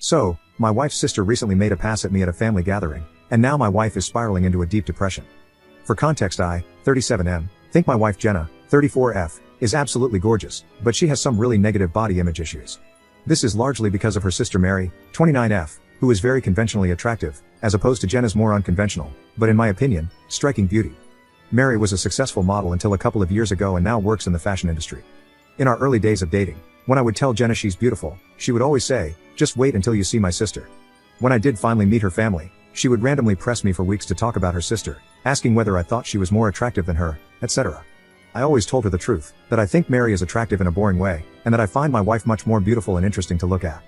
So, my wife's sister recently made a pass at me at a family gathering, and now my wife is spiraling into a deep depression. For context, I, 37M, think my wife Jenna, 34F, is absolutely gorgeous, but she has some really negative body image issues. This is largely because of her sister Mary, 29F, who is very conventionally attractive, as opposed to Jenna's more unconventional, but in my opinion, striking beauty. Mary was a successful model until a couple of years ago and now works in the fashion industry. In our early days of dating, when I would tell Jenna she's beautiful, she would always say, "Just wait until you see my sister." When I did finally meet her family, she would randomly press me for weeks to talk about her sister, asking whether I thought she was more attractive than her, etc. I always told her the truth, that I think Mary is attractive in a boring way, and that I find my wife much more beautiful and interesting to look at.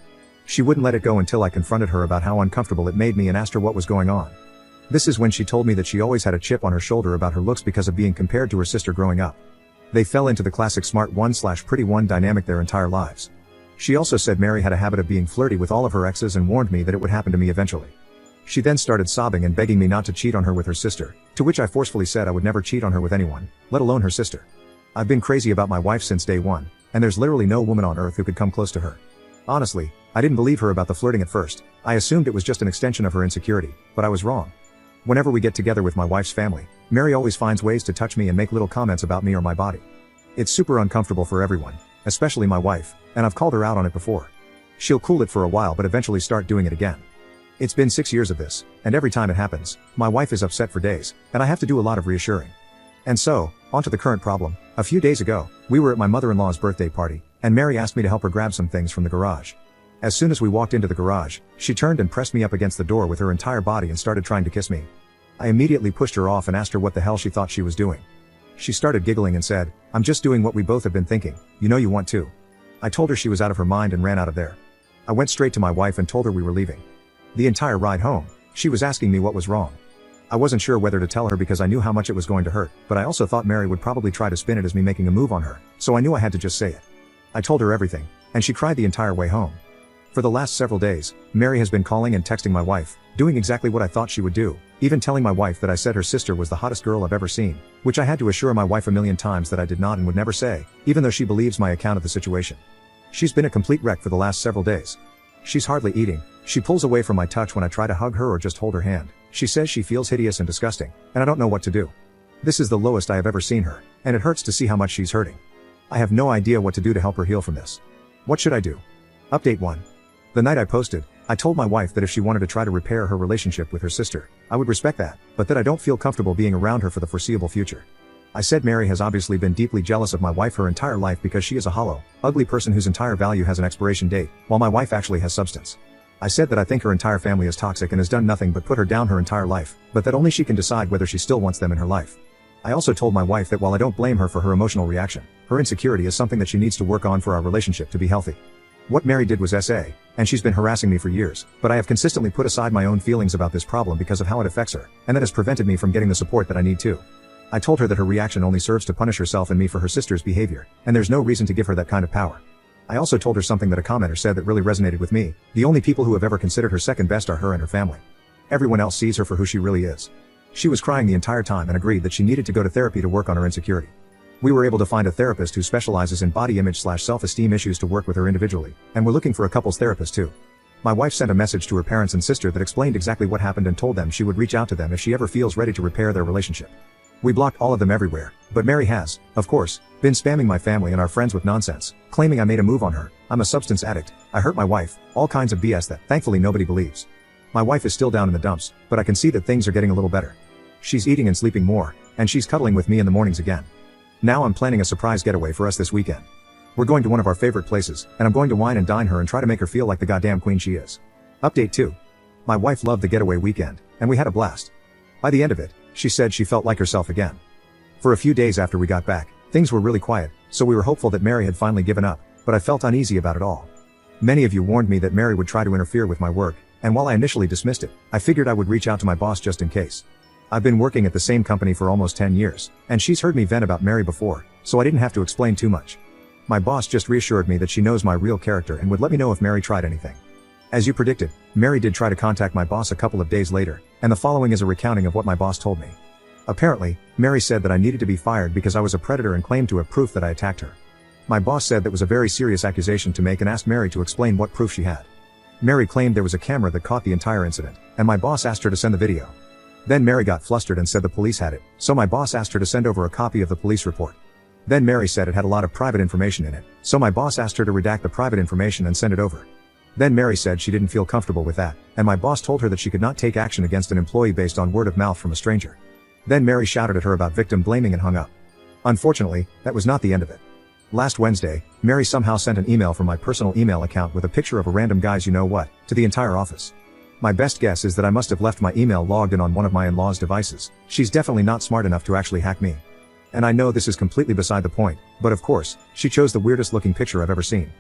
She wouldn't let it go until I confronted her about how uncomfortable it made me and asked her what was going on. This is when she told me that she always had a chip on her shoulder about her looks because of being compared to her sister growing up. They fell into the classic smart one/pretty one dynamic their entire lives. She also said Mary had a habit of being flirty with all of her exes and warned me that it would happen to me eventually. She then started sobbing and begging me not to cheat on her with her sister, to which I forcefully said I would never cheat on her with anyone, let alone her sister. I've been crazy about my wife since day one, and there's literally no woman on earth who could come close to her. Honestly, I didn't believe her about the flirting at first. I assumed it was just an extension of her insecurity, but I was wrong. Whenever we get together with my wife's family, Mary always finds ways to touch me and make little comments about me or my body. It's super uncomfortable for everyone, especially my wife, and I've called her out on it before. She'll cool it for a while but eventually start doing it again. It's been 6 years of this, and every time it happens, my wife is upset for days, and I have to do a lot of reassuring. And so, onto the current problem. A few days ago, we were at my mother-in-law's birthday party, and Mary asked me to help her grab some things from the garage. As soon as we walked into the garage, she turned and pressed me up against the door with her entire body and started trying to kiss me. I immediately pushed her off and asked her what the hell she thought she was doing. She started giggling and said, "I'm just doing what we both have been thinking, you know you want to." I told her she was out of her mind and ran out of there. I went straight to my wife and told her we were leaving. The entire ride home, she was asking me what was wrong. I wasn't sure whether to tell her because I knew how much it was going to hurt, but I also thought Mary would probably try to spin it as me making a move on her, so I knew I had to just say it. I told her everything, and she cried the entire way home. For the last several days, Mary has been calling and texting my wife, doing exactly what I thought she would do, even telling my wife that I said her sister was the hottest girl I've ever seen, which I had to assure my wife a million times that I did not and would never say, even though she believes my account of the situation. She's been a complete wreck for the last several days. She's hardly eating, she pulls away from my touch when I try to hug her or just hold her hand. She says she feels hideous and disgusting, and I don't know what to do. This is the lowest I have ever seen her, and it hurts to see how much she's hurting. I have no idea what to do to help her heal from this. What should I do? Update 1. The night I posted, I told my wife that if she wanted to try to repair her relationship with her sister, I would respect that, but that I don't feel comfortable being around her for the foreseeable future. I said Mary has obviously been deeply jealous of my wife her entire life because she is a hollow, ugly person whose entire value has an expiration date, while my wife actually has substance. I said that I think her entire family is toxic and has done nothing but put her down her entire life, but that only she can decide whether she still wants them in her life. I also told my wife that while I don't blame her for her emotional reaction, her insecurity is something that she needs to work on for our relationship to be healthy. What Mary did was SA, and she's been harassing me for years, but I have consistently put aside my own feelings about this problem because of how it affects her, and that has prevented me from getting the support that I need to. I told her that her reaction only serves to punish herself and me for her sister's behavior, and there's no reason to give her that kind of power. I also told her something that a commenter said that really resonated with me: the only people who have ever considered her second best are her and her family. Everyone else sees her for who she really is. She was crying the entire time and agreed that she needed to go to therapy to work on her insecurity. We were able to find a therapist who specializes in body image/self-esteem issues to work with her individually, and we're looking for a couples therapist too. My wife sent a message to her parents and sister that explained exactly what happened and told them she would reach out to them if she ever feels ready to repair their relationship. We blocked all of them everywhere, but Mary has, of course, been spamming my family and our friends with nonsense, claiming I made a move on her, I'm a substance addict, I hurt my wife, all kinds of BS that, thankfully, nobody believes. My wife is still down in the dumps, but I can see that things are getting a little better. She's eating and sleeping more, and she's cuddling with me in the mornings again. Now I'm planning a surprise getaway for us this weekend. We're going to one of our favorite places, and I'm going to wine and dine her and try to make her feel like the goddamn queen she is. Update 2. My wife loved the getaway weekend, and we had a blast. By the end of it, she said she felt like herself again. For a few days after we got back, things were really quiet, so we were hopeful that Mary had finally given up, but I felt uneasy about it all. Many of you warned me that Mary would try to interfere with my work, and while I initially dismissed it, I figured I would reach out to my boss just in case. I've been working at the same company for almost 10 years, and she's heard me vent about Mary before, so I didn't have to explain too much. My boss just reassured me that she knows my real character and would let me know if Mary tried anything. As you predicted, Mary did try to contact my boss a couple of days later, and the following is a recounting of what my boss told me. Apparently, Mary said that I needed to be fired because I was a predator and claimed to have proof that I attacked her. My boss said that was a very serious accusation to make and asked Mary to explain what proof she had. Mary claimed there was a camera that caught the entire incident, and my boss asked her to send the video. Then Mary got flustered and said the police had it, so my boss asked her to send over a copy of the police report. Then Mary said it had a lot of private information in it, so my boss asked her to redact the private information and send it over. Then Mary said she didn't feel comfortable with that, and my boss told her that she could not take action against an employee based on word of mouth from a stranger. Then Mary shouted at her about victim blaming and hung up. Unfortunately, that was not the end of it. Last Wednesday, Mary somehow sent an email from my personal email account with a picture of a random guy's you-know-what, to the entire office. My best guess is that I must have left my email logged in on one of my in-laws' devices. She's definitely not smart enough to actually hack me. And I know this is completely beside the point, but of course, she chose the weirdest looking picture I've ever seen.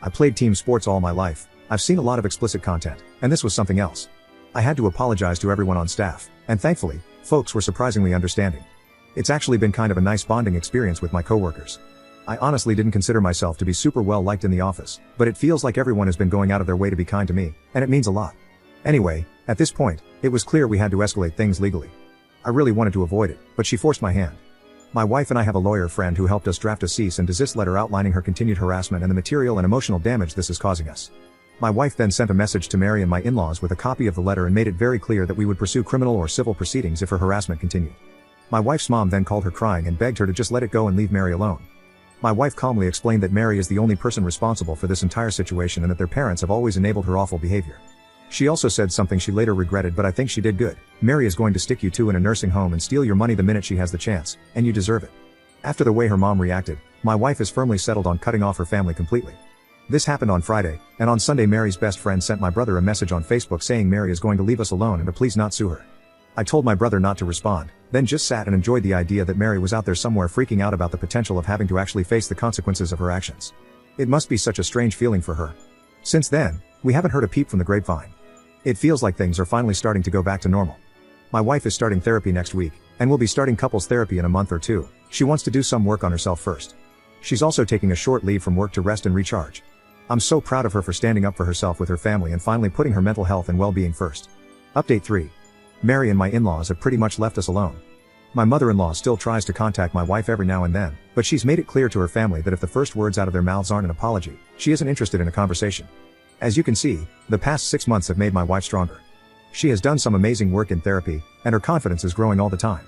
I played team sports all my life. I've seen a lot of explicit content, and this was something else. I had to apologize to everyone on staff, and thankfully, folks were surprisingly understanding. It's actually been kind of a nice bonding experience with my coworkers. I honestly didn't consider myself to be super well liked in the office, but it feels like everyone has been going out of their way to be kind to me, and it means a lot. Anyway, at this point, it was clear we had to escalate things legally. I really wanted to avoid it, but she forced my hand. My wife and I have a lawyer friend who helped us draft a cease and desist letter outlining her continued harassment and the material and emotional damage this is causing us. My wife then sent a message to Mary and my in-laws with a copy of the letter and made it very clear that we would pursue criminal or civil proceedings if her harassment continued. My wife's mom then called her crying and begged her to just let it go and leave Mary alone. My wife calmly explained that Mary is the only person responsible for this entire situation and that their parents have always enabled her awful behavior. She also said something she later regretted, but I think she did good. Mary is going to stick you two in a nursing home and steal your money the minute she has the chance, and you deserve it. After the way her mom reacted, my wife is firmly settled on cutting off her family completely. This happened on Friday, and on Sunday Mary's best friend sent my brother a message on Facebook saying Mary is going to leave us alone and to please not sue her. I told my brother not to respond, then just sat and enjoyed the idea that Mary was out there somewhere freaking out about the potential of having to actually face the consequences of her actions. It must be such a strange feeling for her. Since then, we haven't heard a peep from the grapevine. It feels like things are finally starting to go back to normal. My wife is starting therapy next week, and will be starting couples therapy in a month or two. She wants to do some work on herself first. She's also taking a short leave from work to rest and recharge. I'm so proud of her for standing up for herself with her family and finally putting her mental health and well-being first. Update 3. Mary and my in-laws have pretty much left us alone. My mother-in-law still tries to contact my wife every now and then, but she's made it clear to her family that if the first words out of their mouths aren't an apology, she isn't interested in a conversation. As you can see, the past 6 months have made my wife stronger. She has done some amazing work in therapy, and her confidence is growing all the time.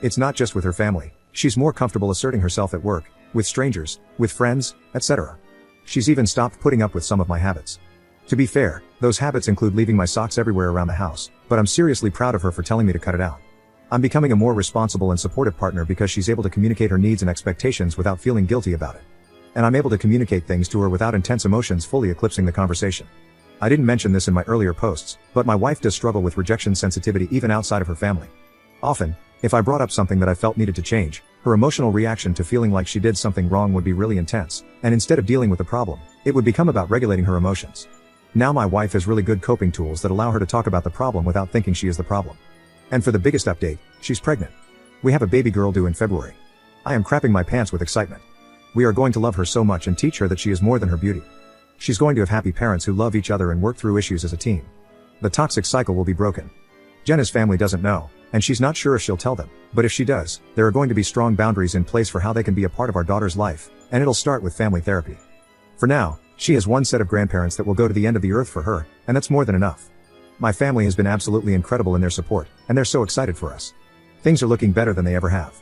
It's not just with her family, she's more comfortable asserting herself at work, with strangers, with friends, etc. She's even stopped putting up with some of my habits. To be fair, those habits include leaving my socks everywhere around the house, but I'm seriously proud of her for telling me to cut it out. I'm becoming a more responsible and supportive partner because she's able to communicate her needs and expectations without feeling guilty about it. And I'm able to communicate things to her without intense emotions fully eclipsing the conversation. I didn't mention this in my earlier posts, but my wife does struggle with rejection sensitivity even outside of her family. Often, if I brought up something that I felt needed to change, her emotional reaction to feeling like she did something wrong would be really intense, and instead of dealing with the problem, it would become about regulating her emotions. Now my wife has really good coping tools that allow her to talk about the problem without thinking she is the problem. And for the biggest update, she's pregnant. We have a baby girl due in February. I am crapping my pants with excitement. We are going to love her so much and teach her that she is more than her beauty. She's going to have happy parents who love each other and work through issues as a team. The toxic cycle will be broken. Jenna's family doesn't know, and she's not sure if she'll tell them, but if she does, there are going to be strong boundaries in place for how they can be a part of our daughter's life, and it'll start with family therapy. For now, she has one set of grandparents that will go to the end of the earth for her, and that's more than enough. My family has been absolutely incredible in their support, and they're so excited for us. Things are looking better than they ever have.